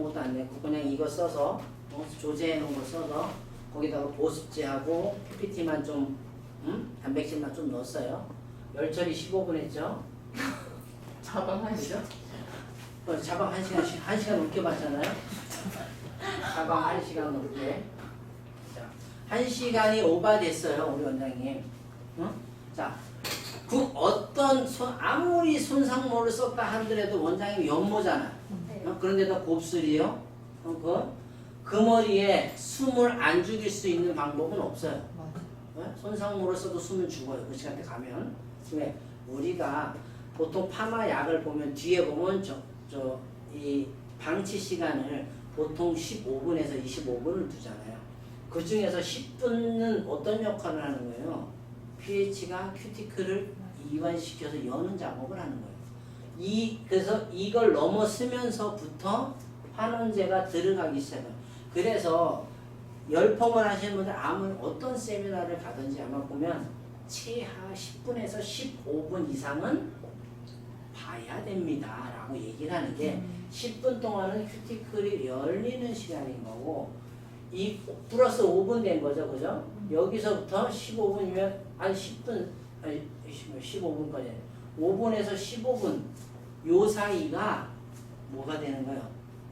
아무것도 안 냈고 그냥 이거 써서 조제해 놓은 거 써서 거기다가 보습제하고 PPT만 좀 단백질만 좀 넣었어요. 열처리 15분 했죠. 자방 하시죠? 자방 1시간 넘게 봤잖아요. 자방 1시간 넘게. 자, 1시간이 오버됐어요, 우리 원장님. 응? 자, 그 어떤 아무리 손상모를 썼다 하더라도 원장님 연모잖아. 네. 그런데도 곱슬이요. 그 머리에 숨을 안 죽일 수 있는 방법은 없어요. 손상모를 써도 숨은 죽어요. 그 시간대 가면. 왜? 우리가 보통 파마 약을 보면 뒤에 보면 이 방치 시간을 보통 15분에서 25분을 두잖아요. 그 중에서 10분은 어떤 역할을 하는 거예요? pH가 큐티클을 이완시켜서 여는 작업을 하는 거예요. 그래서 이걸 넘어서면서부터 환원제가 들어가기 시작해요. 그래서 열펌을 하시는 분들 어떤 세미나를 가든지 아마 보면 최하 10분에서 15분 이상은 봐야 됩니다 라고 얘기를 하는 게 10분 동안은 큐티클이 열리는 시간인 거고 이 플러스 5분 된 거죠, 그죠? 여기서부터 15분이면 한 10분, 아니 15분까지 5분에서 15분 요 사이가 뭐가 되는 거예요?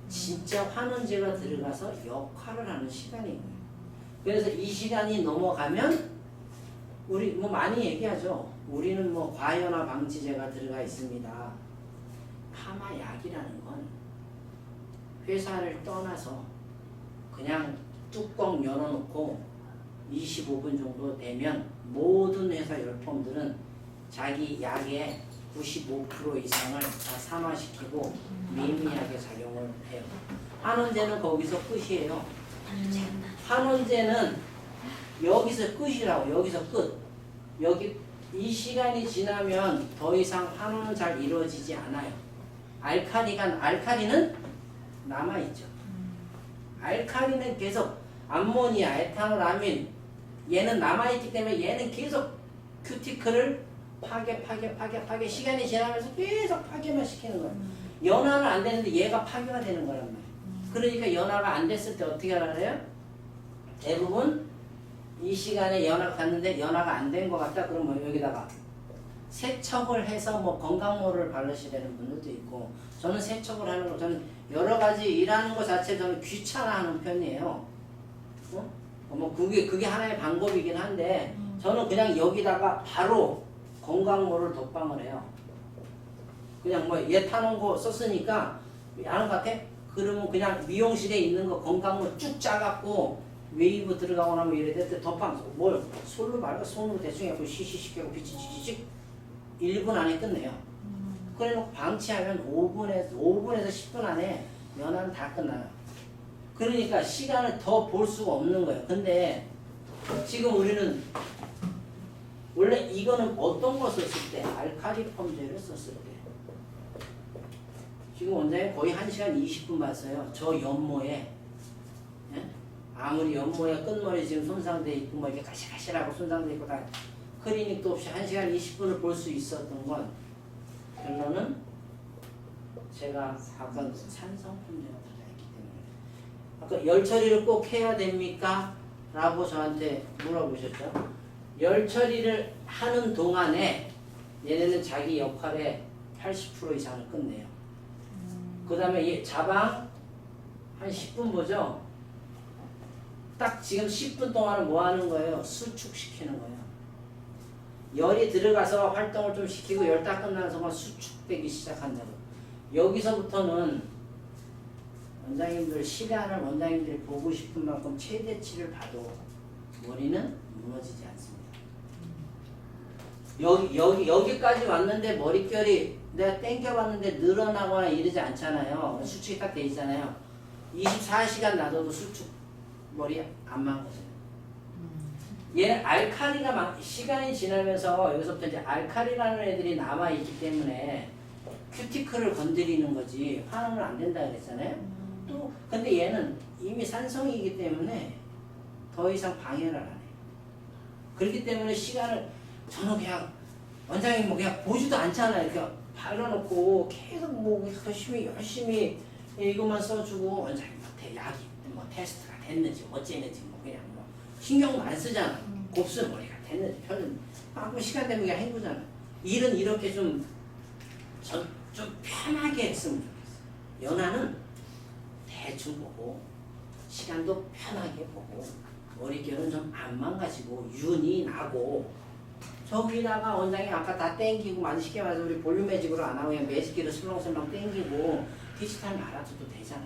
진짜 환원제가 들어가서 역할을 하는 시간인 거예요. 그래서 이 시간이 넘어가면 우리 뭐 많이 얘기하죠. 우리는 뭐 과연화 방지제가 들어가 있습니다. 파마약이라는 건 회사를 떠나서 그냥 뚜껑 열어놓고 25분 정도 되면 모든 회사 열펌들은 자기 약의 95% 이상을 다 산화시키고 미미하게 작용을 해요. 환원제는 거기서 끝이에요. 환원제는 여기서 끝이라고. 여기서 끝. 여기 이 지나면 더 이상 환원은 잘 이루어지지 않아요. 알카리는 남아있죠. 알카리는 계속 암모니아, 에탄올, 아민 얘는 남아있기 때문에 얘는 계속 큐티클을 파괴 시간이 지나면서 계속 파괴만 시키는 거예요. 연화는 안 되는데 얘가 파괴가 되는 거란 말이에요. 그러니까 연화가 안 됐을 때 어떻게 알아요? 대부분 이 시간에 연화가 갔는데 연화가 안 된 것 같다 그러면 여기다가 세척을 해서 뭐 건강모를 바르셔야 되는 분들도 있고 저는 세척을 하는 거 저는 여러 가지 일하는 것 자체 저는 귀찮아하는 편이에요. 뭐 그게 하나의 방법이긴 한데 저는 그냥 여기다가 바로 건강모를 독방을 해요. 그냥 뭐 얘 타는 거 썼으니까 아는 것 같아? 그러면 그냥 미용실에 있는 거 건강모 쭉 짜갖고 웨이브 들어가고 나면 이래 될때 덮방 뭘 솔로 말고 손으로 대충 해갖고 시시시키고 비치치치직 1분 안에 끝내요. 그래놓고 방치하면 5분에서 10분 안에 연화는 다 끝나요. 그러니까 시간을 더 볼 수가 없는 거예요. 근데 지금 우리는 원래 이거는 어떤 거 썼을 때 알카리 펌제를 썼을 때 지금 원장님 거의 1시간 20분 봤어요. 저 연모에 아무리 연모에 끝머리 지금 손상돼 있고 뭐 이렇게 가시가시라고 손상돼 있고 다 클리닉도 없이 1시간 20분을 볼 수 있었던 건 결론은 제가 아까 산성 펌제가 들어있기 때문에 아까 열 처리를 꼭 해야 됩니까? 라고 저한테 물어보셨죠. 열 처리를 하는 동안에 얘네는 자기 역할의 80% 이상을 끝내요. 그 다음에 자방 한 10분 보죠. 딱 지금 10분 동안은 뭐 하는 거예요? 수축시키는 거예요. 열이 들어가서 활동을 좀 시키고 열 딱 끝나는 순간 수축되기 시작한다고. 여기서부터는 원장님들 시간을 원장님들이 보고 싶은 만큼 최대치를 봐도 머리는 무너지지 않습니다. 여기까지 왔는데 머릿결이 내가 땡겨봤는데 늘어나거나 이러지 않잖아요. 수축이 딱 돼 있잖아요. 24시간 놔둬도 수축 머리 안 망가져요. 얘는 알칼리가 시간이 지나면서 여기서부터 이제 알칼리라는 애들이 남아있기 때문에 큐티클을 건드리는 거지 환원은 안 된다 그랬잖아요. 또 근데 얘는 이미 산성이기 때문에 더 이상 방해를 안 해요. 그렇기 때문에 시간을 저는 그냥 원장님 뭐 그냥 보지도 않잖아요. 이렇게 발라놓고 계속 뭐 열심히 이것만 써주고 원장님 약이 뭐 테스트가 됐는지 어쨌는지 뭐 그냥 뭐 신경도 안 쓰잖아. 곱슬 머리가 됐는지 편은 하고 시간 되면 그냥 헹구잖아. 일은 이렇게 좀 편하게 했으면 좋겠어. 연하는 대충 보고 시간도 편하게 보고 머릿결은 좀 안 망가지고 윤이 나고 저기다가 원장이 아까 다 땡기고 쉽게 말해서 우리 볼륨 매직으로 안 하고 그냥 매직기로 슬렁슬렁 땡기고 디지털 말아줘도 되잖아.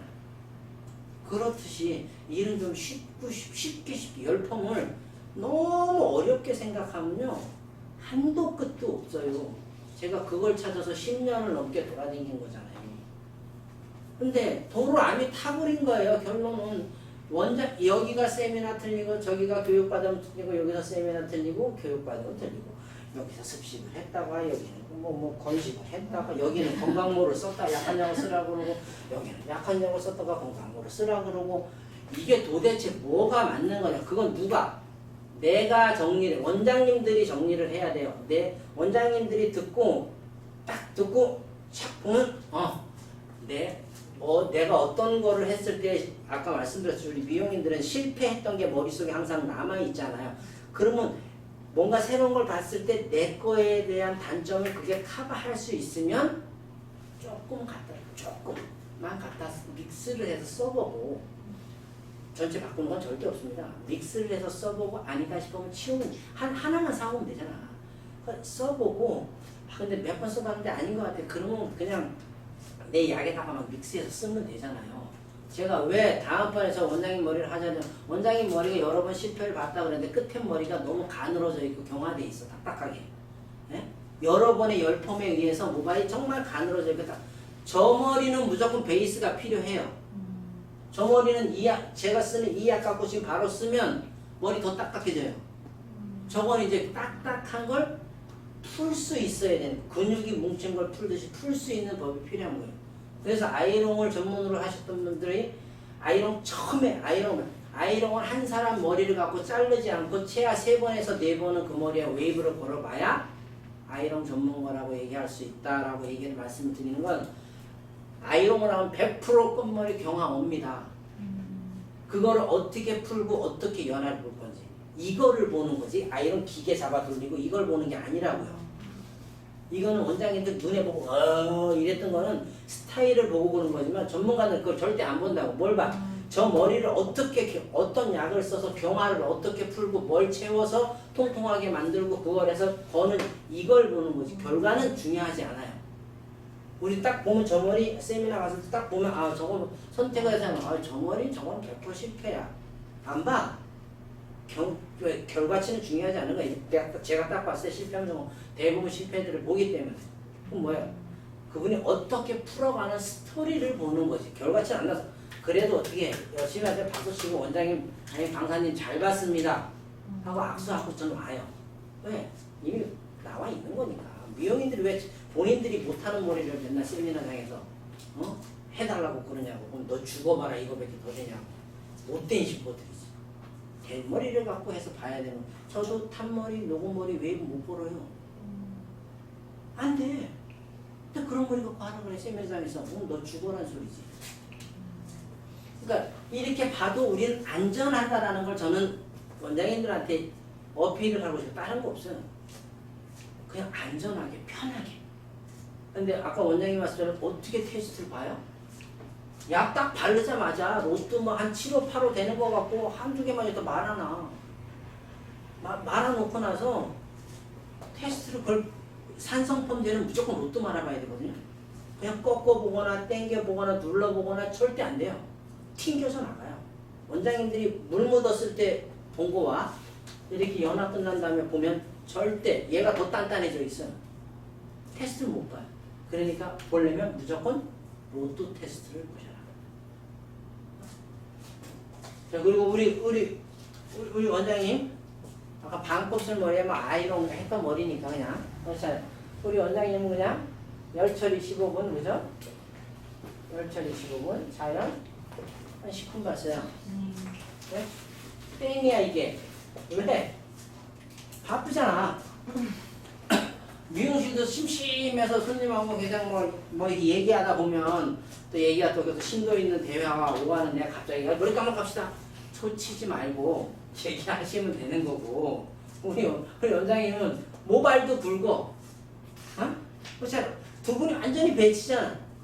그렇듯이 일은 좀 쉽게 열펌을 너무 어렵게 생각하면요 한도 끝도 없어요. 제가 그걸 찾아서 10년을 넘게 돌아다닌 거잖아요. 근데 도로 암이 타버린 거예요. 결론은 원장 여기가 세미나 틀리고 저기가 교육받으면 틀리고 여기서 세미나 틀리고 교육받으면 틀리고 여기서 습식을 했다가 여기는 뭐 건식을 했다가 여기는 건강모를 썼다가 약한 약을 쓰라고 그러고 여기는 약한 약을 썼다가 건강모를 쓰라고 그러고 이게 도대체 뭐가 맞는 거냐. 그건 누가 내가 정리를 원장님들이 정리를 해야 돼요. 원장님들이 딱 듣고 착 보면 내가 어떤 거를 했을 때 아까 말씀드렸죠. 우리 미용인들은 실패했던 게 머릿속에 항상 남아있잖아요. 그러면 뭔가 새로운 걸 봤을 때 내 거에 대한 단점을 그게 커버할 수 있으면 조금만 갖다 믹스를 해서 써보고 전체 바꾸는 건 절대 없습니다. 믹스를 해서 써보고 아니다 싶으면 치우면 하나만 사오면 되잖아. 써보고 근데 몇 번 써봤는데 아닌 것 같아. 그러면 그냥 내 약에다가 막 믹스해서 쓰면 되잖아요. 제가 왜 다음번에 저 원장님 머리를 하자면 원장님 머리가 여러 번 실패를 봤다 그랬는데 끝에 머리가 너무 가늘어져 있고 경화돼 있어. 딱딱하게. 예? 여러 번의 열펌에 의해서 모발이 정말 가늘어져 있고 저 머리는 무조건 베이스가 필요해요. 저 머리는 제가 쓰는 이 약 갖고 지금 바로 쓰면 머리 더 딱딱해져요. 저건 이제 딱딱한 걸 풀 수 있어야 되는 근육이 뭉친 걸 풀듯이 풀 수 있는 법이 필요한 거예요. 그래서 아이롱을 전문으로 하셨던 분들이 처음에 아이롱을 한 사람 머리를 갖고 자르지 않고 최하 3번에서 4번은 그 머리에 웨이브를 걸어봐야 아이롱 전문가라고 얘기할 수 있다라고 얘기를 말씀을 드리는 건 아이롱을 하면 100% 끝머리 경화 옵니다. 그거를 어떻게 풀고 어떻게 연화를 볼 건지 이거를 보는 거지. 아이롱 기계 잡아 돌리고 이걸 보는 게 아니라고요. 이거는 원장님들 눈에 보고 이랬던 거는 스타일을 보고 그런 거지만 전문가는 그걸 절대 안 본다고. 뭘 봐? 저 머리를 어떤 약을 써서 경화를 어떻게 풀고 뭘 채워서 통통하게 만들고 그걸 해서 거는 이걸 보는 거지. 결과는 중요하지 않아요. 우리 딱 보면 저 머리 세미나 가서 딱 보면 저거 선택을 해서 저 머리 저건 100% 실패야. 안 봐. 결과치는 중요하지 않은 거예요. 제가 딱 봤을 때 실패하면 대부분 실패들을 보기 때문에. 그럼 뭐예요? 그분이 어떻게 풀어가는 스토리를 보는 거지. 결과치는 안 나서. 그래도 어떻게 열심히 할 때 박수 치고 원장님, 강사님 잘 봤습니다. 하고 악수하고 저는 와요. 왜? 이미 나와 있는 거니까. 미용인들이 왜 본인들이 못하는 머리를 맨날 세미나장에서 해달라고 그러냐고. 그럼 너 죽어봐라 이거밖에 더 되냐고. 못된 식구들이지. 대머리를 갖고 해서 봐야 되는. 저도 탄머리, 녹음머리, 웨이브 못 벌어요. 안 돼. 근데 그런 머리 갖고 하는 거래 세미나장에서. 너 죽어라는 소리지. 그러니까 이렇게 봐도 우리는 안전하다라는 걸 저는 원장님들한테 어필을 하고 싶어요. 다른 거 없어요. 그냥 안전하게 편하게. 근데 아까 원장님 말씀처럼 어떻게 테스트를 봐요? 약 딱 바르자마자 로또 뭐 한 7호 8호 되는 거 같고 한두 개만 해도 말아놔. 말아놓고 나서 테스트를 산성펌 되는 무조건 로또 말아봐야 되거든요. 그냥 꺾어보거나 땡겨보거나 눌러보거나 절대 안 돼요. 튕겨서 나가요. 원장님들이 물 묻었을 때 본 거와 이렇게 연화 끝난 다음에 보면 절대 얘가 더 단단해져 있어요. 테스트를 못 봐요. 그러니까 보려면 무조건 로또 테스트를 보셔라. 자, 그리고 우리 원장님 아까 반곱슬 머리에 뭐 아이롱 했던 머리니까 그냥 자, 우리 원장님은 그냥 열처리 15분 그죠? 열처리 15분 자연 한 10분 봤어요. 네? 땡이야 이게. 왜? 바쁘잖아. 미용실도 심심해서 손님하고 그냥 뭐 얘기하다 보면 또 얘기가 또 심도 있는 대화가 오가는데 갑자기 야, 머리 감아갑시다. 초치지 말고 얘기하시면 되는 거고 우리 원장님은 모발도 굵고 어? 두 분이 완전히 배치잖아.